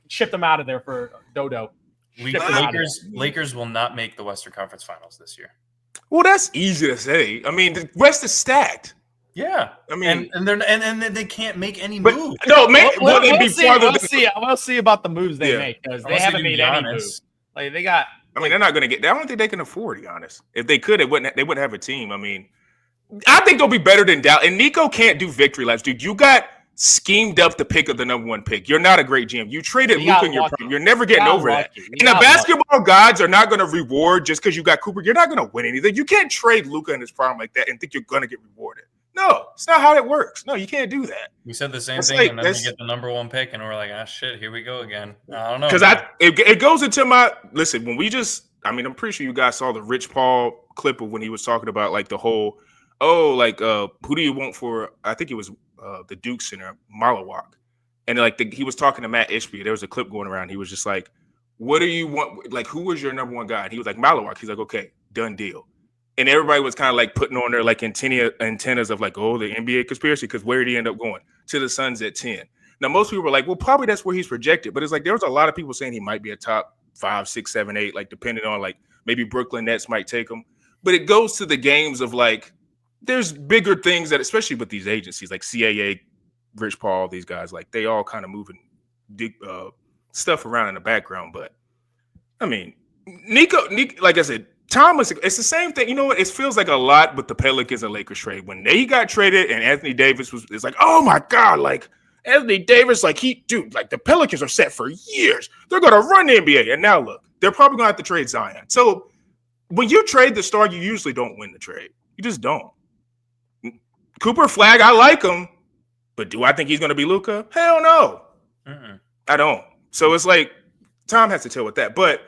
shipped him out of there for Dodo. Lakers will not make the Western Conference Finals this year. Well, that's easy to say. I mean, the West is stacked. Yeah, I mean, and they can't make any moves. We'll see about the moves they make because they haven't made any moves. Like they got. I mean, they're not going to get. I don't think they can afford Giannis. If they could, they wouldn't have a team. I mean, I think they'll be better than Dallas. And Nico can't do victory laps, dude. You got schemed up to pick of the number one pick. You're not a great GM. You traded Luka in your prime. You're never getting over that. And the basketball gods are not going to reward just because you got Cooper. You're not going to win anything. You can't trade Luka in his prime like that and think you're going to get rewarded. No, it's not how it works. No, you can't do that. We said the same thing, and then we get the number one pick, and we're like, shit, here we go again. I don't know. Because it goes into listen, when we I'm pretty sure you guys saw the Rich Paul clip of when he was talking about like the whole, who do you want for, I think it was the Duke center, Milwaukee. And he was talking to Matt Ishbia. There was a clip going around. He was just like, what do you want? Like, who was your number one guy? And he was like, Milwaukee. He's like, okay, done deal. And everybody was kind of like putting on their like antennas of like, oh, the NBA conspiracy, because where did he end up going? To the Suns at 10. Now, most people were like, well, probably that's where he's projected. But it's like there was a lot of people saying he might be a top 5, 6, 7, 8, like depending on like maybe Brooklyn Nets might take him. But it goes to the games of like there's bigger things that, especially with these agencies like CAA, Rich Paul, these guys, like they all kind of moving stuff around in the background. But I mean, Nico, like I said, Thomas, it's the same thing. You know what? It feels like a lot with the Pelicans and Lakers trade. When they got traded and Anthony Davis it's like, oh my God, like Anthony Davis, like the Pelicans are set for years. They're going to run the NBA. And now look, they're probably going to have to trade Zion. So when you trade the star, you usually don't win the trade. You just don't. Cooper Flag, I like him, but do I think he's going to be Luka? Hell no. I don't. So it's like Tom has to deal with that. But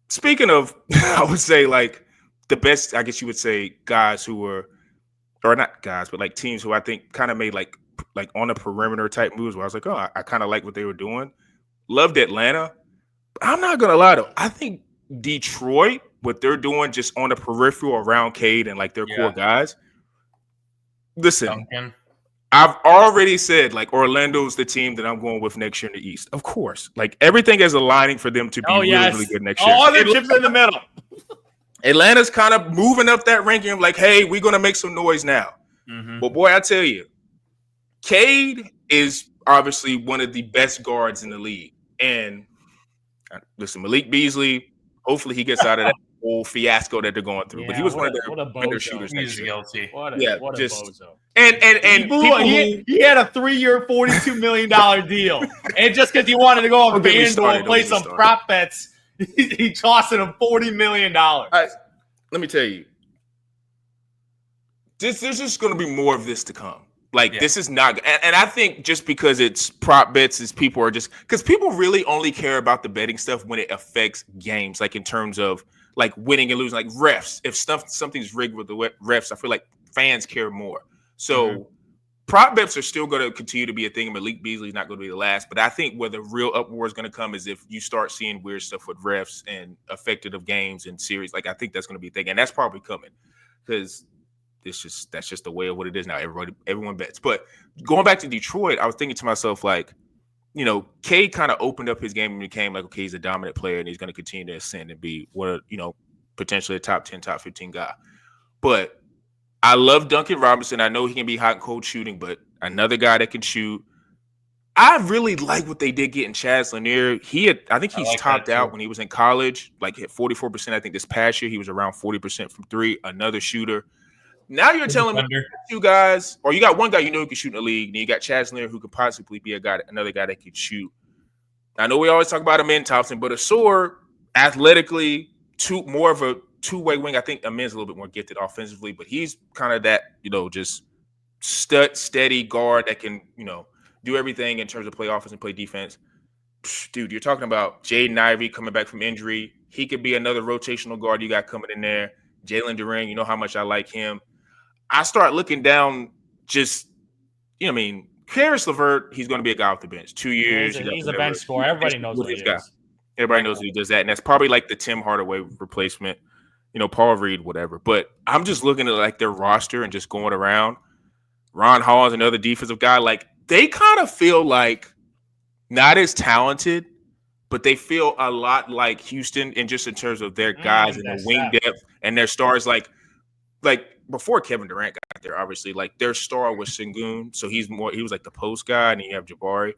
speaking of, I would say like the best, I guess you would say guys who were, or not guys, but like teams who I think kind of made like on the perimeter type moves where I was like, oh, I kind of like what they were doing. Loved Atlanta. But I'm not going to lie though. I think Detroit, what they're doing just on the peripheral around Cade and like their core guys. Listen, Duncan. I've already said like Orlando's the team that I'm going with next year in the East. Of course, like everything is aligning for them to be really good next year. All their chips in the middle. Atlanta's kind of moving up that ranking of like, hey, we're going to make some noise now. But boy, I tell you, Cade is obviously one of the best guards in the league. And listen, Malik Beasley, hopefully he gets out of that whole fiasco that they're going through. But he was one of their better shooters next year. Guilty. What a bozo. And he had a 3-year, $42 million deal. And just because he wanted to go on FanDuel and play some prop bets, he tossing him $40 million. Let me tell you, there's just going to be more of this to come. Like this is not, and I think just because it's prop bets, is people are just because people really only care about the betting stuff when it affects games, like in terms of like winning and losing, like refs. If something's rigged with the refs, I feel like fans care more. So prop bets are still going to continue to be a thing. Malik Beasley's not going to be the last, but I think where the real uproar is going to come is if you start seeing weird stuff with refs and affected of games and series. Like I think that's going to be a thing, and that's probably coming because. That's just the way of what it is now. Everyone bets. But going back to Detroit, I was thinking to myself, like, you know, Cade kind of opened up his game and became like, okay, he's a dominant player and he's going to continue to ascend and be potentially a top 10, top 15 guy. But I love Duncan Robinson. I know he can be hot and cold shooting, but another guy that can shoot. I really like what they did getting Chaz Lanier. I think he's topped out when he was in college, like hit 44%. I think this past year he was around 40% from three, another shooter. Now you're telling me two guys, or you got one guy you know who can shoot in the league, and you got Chaz Lanier who could possibly be another guy that could shoot. I know we always talk about Amin Thompson, but Asor, athletically, more of a two-way wing. I think Amin's a little bit more gifted offensively, but he's kind of that, just steady guard that can, do everything in terms of play offense and play defense. Dude, you're talking about Jaden Ivey coming back from injury. He could be another rotational guard you got coming in there. Jalen Durant, you know how much I like him. I start looking down Karis LeVert, he's going to be a guy off the bench. 2 years. He's a bench scorer. Everybody knows what he is. Everybody knows what he does that. And that's probably like the Tim Hardaway replacement, Paul Reed, whatever. But I'm just looking at like their roster and just going around. Ron Hall is another defensive guy. Like they kind of feel like not as talented, but they feel a lot like Houston in terms of their guys and their wing depth and their stars. Like before Kevin Durant got there, obviously, like their star was Sengun, so he was like the post guy, and then you have Jabari,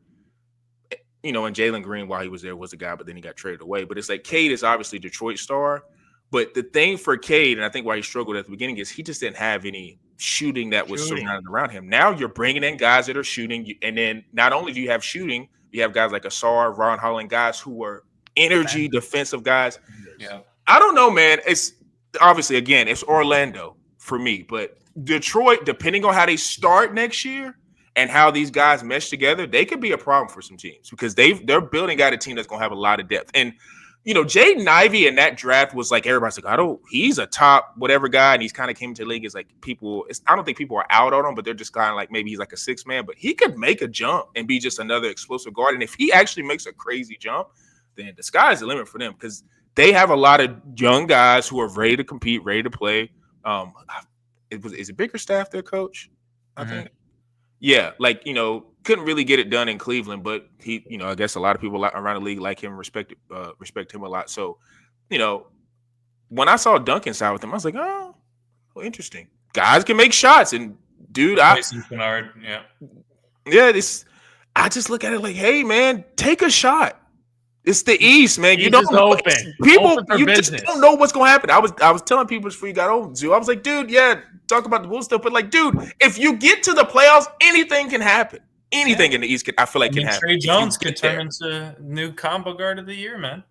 and Jalen Green while he was there was a guy, but then he got traded away. But it's like Cade is obviously Detroit star, but the thing for Cade, and I think why he struggled at the beginning, is he just didn't have any shooting that was surrounded around him. Now you're bringing in guys that are shooting, and then not only do you have shooting, you have guys like Asar, Ron Holland, guys who were energy defensive guys. Yeah, I don't know, man. It's obviously, again, it's Orlando for me, but Detroit, depending on how they start next year and how these guys mesh together, they could be a problem for some teams because they're building out a team that's going to have a lot of depth. And Jaden Ivey in that draft was like everybody's like, he's a top whatever guy, and he's kind of came to the league as like I don't think people are out on him, but they're just kind of like maybe he's like a six man, but he could make a jump and be just another explosive guard. And if he actually makes a crazy jump, then the sky's the limit for them because they have a lot of young guys who are ready to compete, ready to play. Is it Bickerstaff their coach? I think. Yeah, couldn't really get it done in Cleveland, but he, I guess a lot of people around the league like him, respect him a lot. So, when I saw Duncan side with him, I was like, oh, well, interesting. Guys can make shots, and dude, I just look at it like, hey, man, take a shot. It's the East, man. You don't know. You just don't know what's going to happen. I was telling people before you got on, Zoo. I was like, dude, yeah, talk about the Bulls stuff, but like, dude, if you get to the playoffs, anything can happen. Anything in the East I feel like can happen. Trey Jones could turn into new combo guard of the year, man.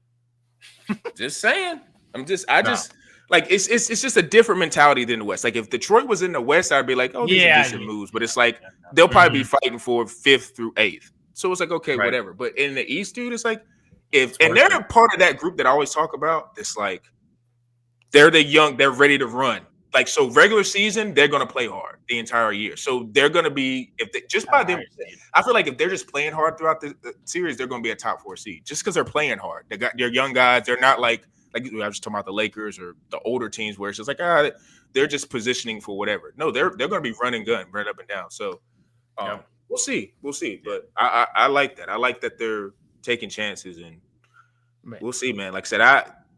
Just saying. It's just a different mentality than the West. Like if Detroit was in the West, I'd be like, oh, these are decent moves. But it's like they'll probably be fighting for 5th through 8th. So it's like, okay, whatever. But in the East, dude, it's like they're a part of that group that I always talk about. It's like they're ready to run. Like, so regular season, they're going to play hard the entire year. So they're going to be, I feel like if they're just playing hard throughout the series, they're going to be a top 4 seed just because they're playing hard. They're young guys. They're not like I was just talking about the Lakers or the older teams where it's just like, they're just positioning for whatever. No, they're going to be running gun, right up and down. So we'll see. But I like that. I like that they're taking chances, and we'll see, man. Like I said,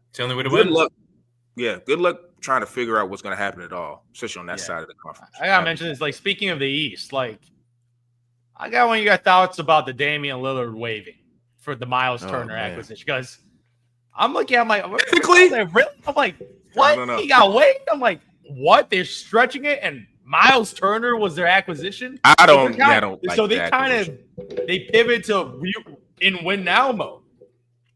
it's the only way to win. Luck. Yeah, good luck trying to figure out what's going to happen at all, especially on that side of the conference. I got to mention this. Like, speaking of the East, like, I got one of your thoughts about the Damian Lillard waiving for the Miles Turner acquisition. Because I'm looking at technically, I'm like, what? He got waived? I'm like, what? They're stretching it, and Miles Turner was their acquisition? I don't like so they pivot to in win now mode.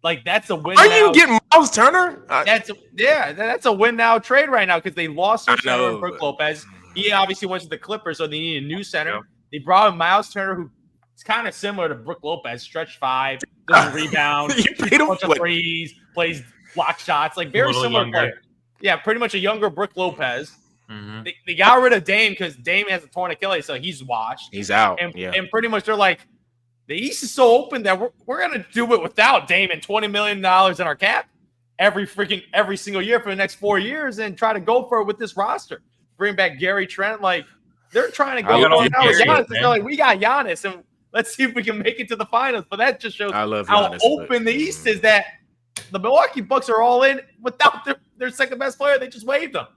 Like, that's a win. Are you getting Miles Turner? That's a win now trade right now because they lost their center, Brook Lopez. He obviously went to the Clippers, so they need a new center. Yep. They brought in Miles Turner, who is kind of similar to Brook Lopez, stretch 5, doesn't rebound, paid him bunch of threes, plays block shots, like very similar younger. player. Yeah, pretty much a younger Brook Lopez. Mm-hmm. They got rid of Dame because Dame has a torn Achilles, so he's washed. He's out. And pretty much they're like, the East is so open that we're going to do it without Dame and $20 million in our cap every single year for the next 4 years and try to go for it with this roster. Bring back Gary Trent. Like, they're trying to go for it now with Giannis. They're like, we got Giannis, and let's see if we can make it to the finals. But that just shows how open the East is, that the Milwaukee Bucks are all in without their second best player. They just waived them.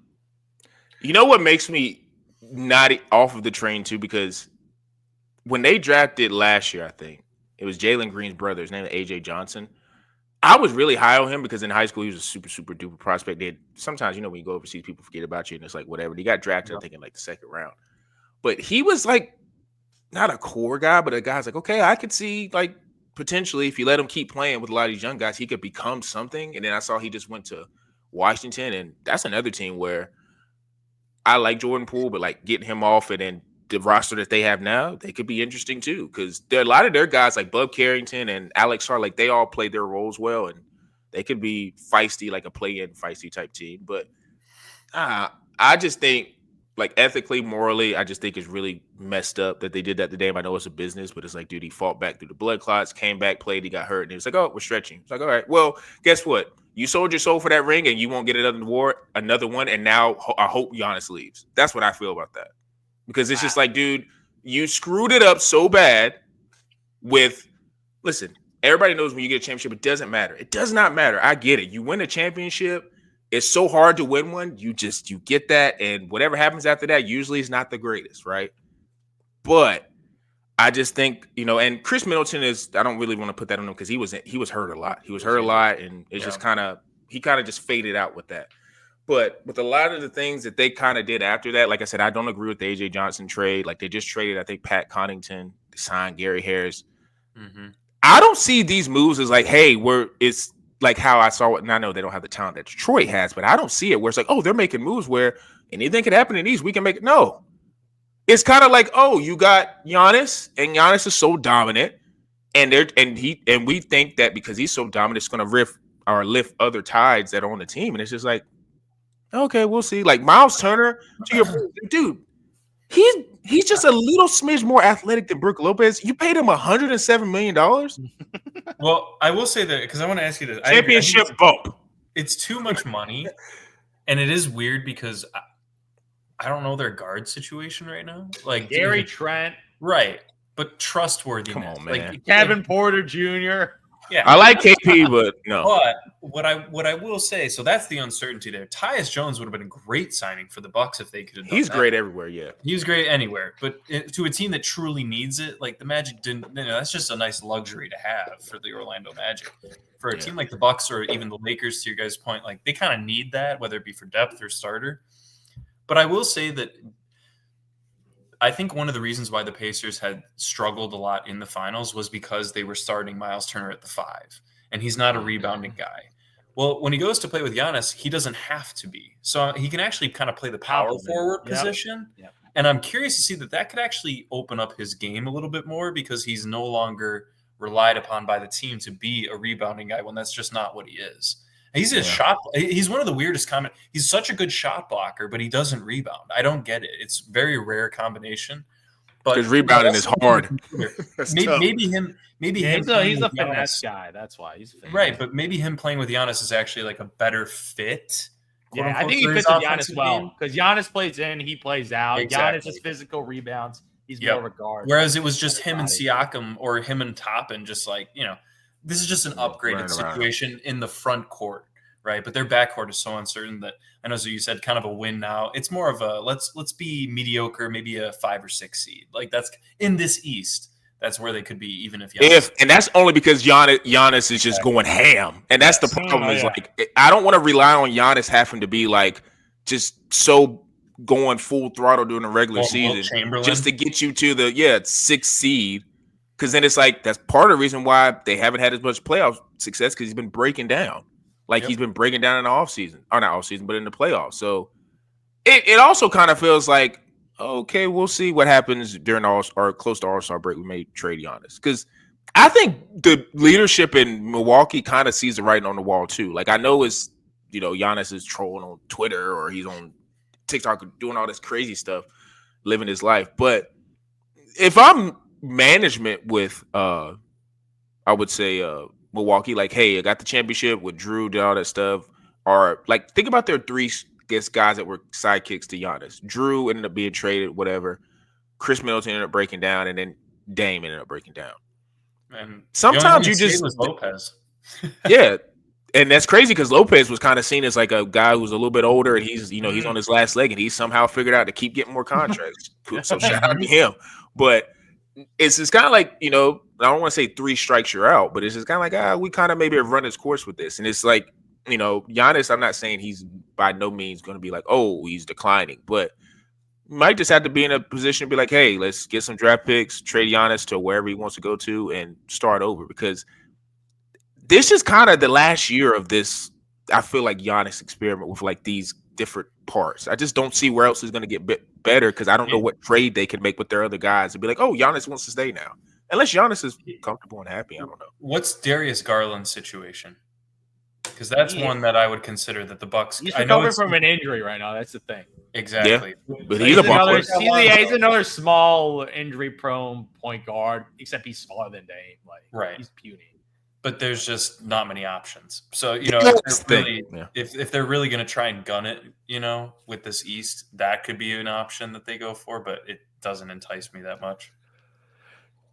You know what makes me not off of the train, too? Because when they drafted last year, I think it was Jalen Green's brother. His name is AJ Johnson. I was really high on him because in high school he was a super, super duper prospect. Sometimes, when you go overseas, people forget about you and it's like whatever. He got drafted, I think, in like the second round. But he was like not a core guy, but a guy's like, okay, I could see like potentially if you let him keep playing with a lot of these young guys, he could become something. And then I saw he just went to Washington, and that's another team where I like Jordan Poole, but like getting him off and then the roster that they have now, they could be interesting too. Because there are a lot of their guys like Bub Carrington and Alex Hart, like they all play their roles well, and they could be feisty, like a play-in feisty type team. But I just think, like ethically, morally, I just think it's really messed up that they did that to Dame. I know it's a business, but it's like, dude, he fought back through the blood clots, came back, played, he got hurt, and it was like, oh, we're stretching. It's like, all right, well, guess what? You sold your soul for that ring, and you won't get another one, and now I hope Giannis leaves. That's what I feel about that. Because it's just like, dude, you screwed it up so bad listen, everybody knows when you get a championship, it doesn't matter. It does not matter. I get it. You win a championship, it's so hard to win one. You get that, and whatever happens after that usually is not the greatest, right? But I just think, and Chris Middleton I don't really want to put that on him because he was hurt a lot. He was hurt a lot, and it's just he kind of just faded out with that. But with a lot of the things that they kind of did after that, like I said, I don't agree with the AJ Johnson trade. Like they just traded, I think, Pat Connaughton, they signed Gary Harris. Mm-hmm. I don't see these moves as like, hey, it's like how I saw it. And I know they don't have the talent that Detroit has, but I don't see it where it's like, oh, they're making moves where anything could happen in these. We can make it. No. It's kind of like, oh, you got Giannis, and Giannis is so dominant, and we think that because he's so dominant, it's going to lift other tides that are on the team. And it's just like, okay, we'll see. Like Miles Turner, to your point, dude, he's just a little smidge more athletic than Brook Lopez. You paid him $107 million. Well, I will say that because I want to ask you this. Championship bump. It's too much money, and it is weird because I don't know their guard situation right now. Like Gary Trent, right? But trustworthiness. Come on, man. Like Kevin Porter Jr. Yeah, I like KP, but no. But what I will say, so that's the uncertainty there. Tyus Jones would have been a great signing for the Bucks if they could have done He's that. great everywhere, yeah. He was great anywhere, but to a team that truly needs it, like the Magic didn't. That's just a nice luxury to have for the Orlando Magic. For a team like the Bucks or even the Lakers, to your guys' point, like they kind of need that, whether it be for depth or starter. But I will say that I think one of the reasons why the Pacers had struggled a lot in the finals was because they were starting Miles Turner at the 5, and he's not a rebounding guy. Well, when he goes to play with Giannis, he doesn't have to be. So he can actually kind of play the power forward position. Yep. And I'm curious to see that could actually open up his game a little bit more because he's no longer relied upon by the team to be a rebounding guy when that's just not what he is. He's a shot. He's one of the weirdest He's such a good shot blocker, but he doesn't rebound. I don't get it. It's a very rare combination. But because rebounding is hard. maybe him. He's a finesse guy. That's why he's right. But maybe him playing with Giannis is actually like a better fit. Yeah, I think he fits with Giannis well because Giannis plays in, he plays out. Exactly. Giannis is physical rebounds. He's more of a guard. Whereas it was just him and Siakam or him and Toppin, just like this is just an upgraded situation in the front court, right? But their backcourt is so uncertain that I know, as you said, kind of a win now. It's more of a let's be mediocre, maybe a 5 or 6 seed. Like that's in this East. That's where they could be, even if and that's only because Giannis is just going ham, and that's the problem. Is like I don't want to rely on Giannis having to be like just so going full throttle during the regular season just to get you to the 6th seed. Because then it's like that's part of the reason why they haven't had as much playoff success because he's been breaking down. Like he's been breaking down in the offseason. Or not offseason, but in the playoffs. So it also kind of feels like, okay, we'll see what happens during or close to All-Star break. We may trade Giannis because I think the leadership in Milwaukee kind of sees the writing on the wall too. Like I know it's Giannis is trolling on Twitter or he's on TikTok doing all this crazy stuff, living his life. But if I'm management with I would say Milwaukee, like, hey, I got the championship with Drew, did all that stuff. Or like think about their three guys that were sidekicks to Giannis. Drew ended up being traded, whatever. Chris Middleton ended up breaking down, and then Dame ended up breaking down. And sometimes you just was Lopez. Yeah. And that's crazy because Lopez was kind of seen as like a guy who's a little bit older and he's, he's on his last leg and he somehow figured out to keep getting more contracts. So shout out to him. But it's just kind of like, I don't want to say 3 strikes you're out, but it's just kind of like, we kind of maybe have run its course with this. And it's like, Giannis, I'm not saying he's by no means going to be like, oh, he's declining, but might just have to be in a position to be like, hey, let's get some draft picks, trade Giannis to wherever he wants to go to and start over because this is kind of the last year of this, I feel like Giannis experiment with like these different parts. I just don't see where else is going to get better because I don't know what trade they can make with their other guys and be like, oh, Giannis wants to stay now. Unless Giannis is comfortable and happy. I don't know. What's Darius Garland's situation? Because that's one that I would consider that the Bucks. He's recovering from an injury right now. That's the thing. Exactly. Yeah, but he's another small injury-prone point guard, except he's smaller than Dame. Like, he's puny. But there's just not many options. So, if they're really going to try and gun it, with this East, that could be an option that they go for, but it doesn't entice me that much.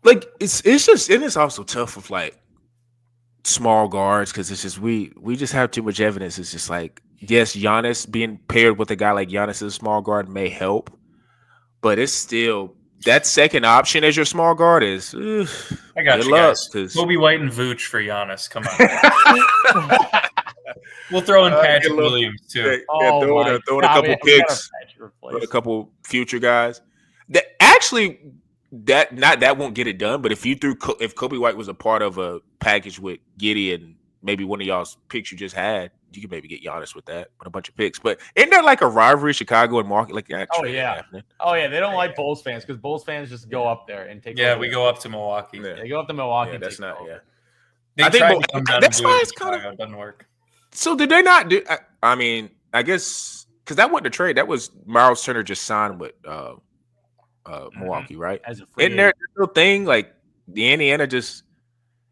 Like, it's also tough with, like, small guards because it's just we just have too much evidence. It's just like, yes, Giannis being paired with a guy like Giannis as a small guard may help, but it's still that second option as your small guard is. I got you guys. Kobe White and Vooch for Giannis. Come on. We'll throw in Patrick Williams too. Throw in a couple picks, a couple future guys. That actually. That won't get it done. But if Kobe White was a part of a package with Giddey and maybe one of y'all's picks you just had, you could maybe get Giannis with that, with a bunch of picks. But isn't there like a rivalry, Chicago and Milwaukee? Like, happening? They don't like Bulls fans because Bulls fans just go up there and take. Yeah, we go up to Milwaukee. Yeah. They go up to Milwaukee. Yeah, that's not. Yeah, I think that's why it's kind of doesn't work. So did they not do? I mean, I guess because that wasn't the trade. That was Miles Turner just signed with. Milwaukee, right? As a free Isn't there a thing like the Indiana just?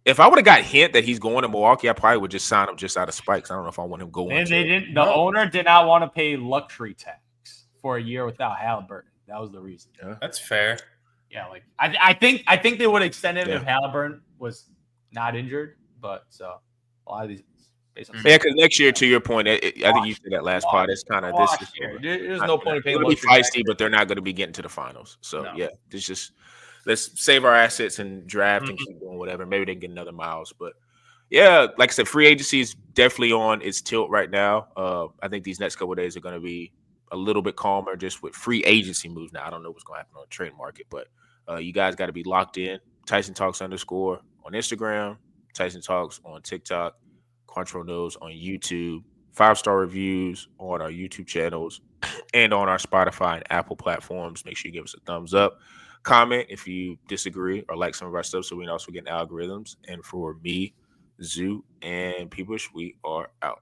If I would have got hint that he's going to Milwaukee, I probably would just sign him just out of spite. I don't know if I want him going. And they didn't. The owner did not want to pay luxury tax for a year without Halliburton. That was the reason. Yeah. That's fair. Yeah, like I think they would extend it if Halliburton was not injured, but so a lot of these. Yeah, because next year, to your point, I think you said that last part. It's kind of this year. There's no point in paying. It'll be feisty, but they're not going to be getting to the finals. So it's just let's save our assets and draft and keep doing whatever. Maybe they can get another Miles, but yeah, like I said, free agency is definitely on its tilt right now. I think these next couple of days are going to be a little bit calmer, just with free agency moves. Now I don't know what's going to happen on the trade market, but you guys got to be locked in. Tyson Talks _ on Instagram, Tyson Talks on TikTok. Quattro Knows on YouTube, 5-star reviews on our YouTube channels and on our Spotify and Apple platforms. Make sure you give us a thumbs up. Comment if you disagree or like some of our stuff so we can also get algorithms. And for me, Zoo, and Peebush, we are out.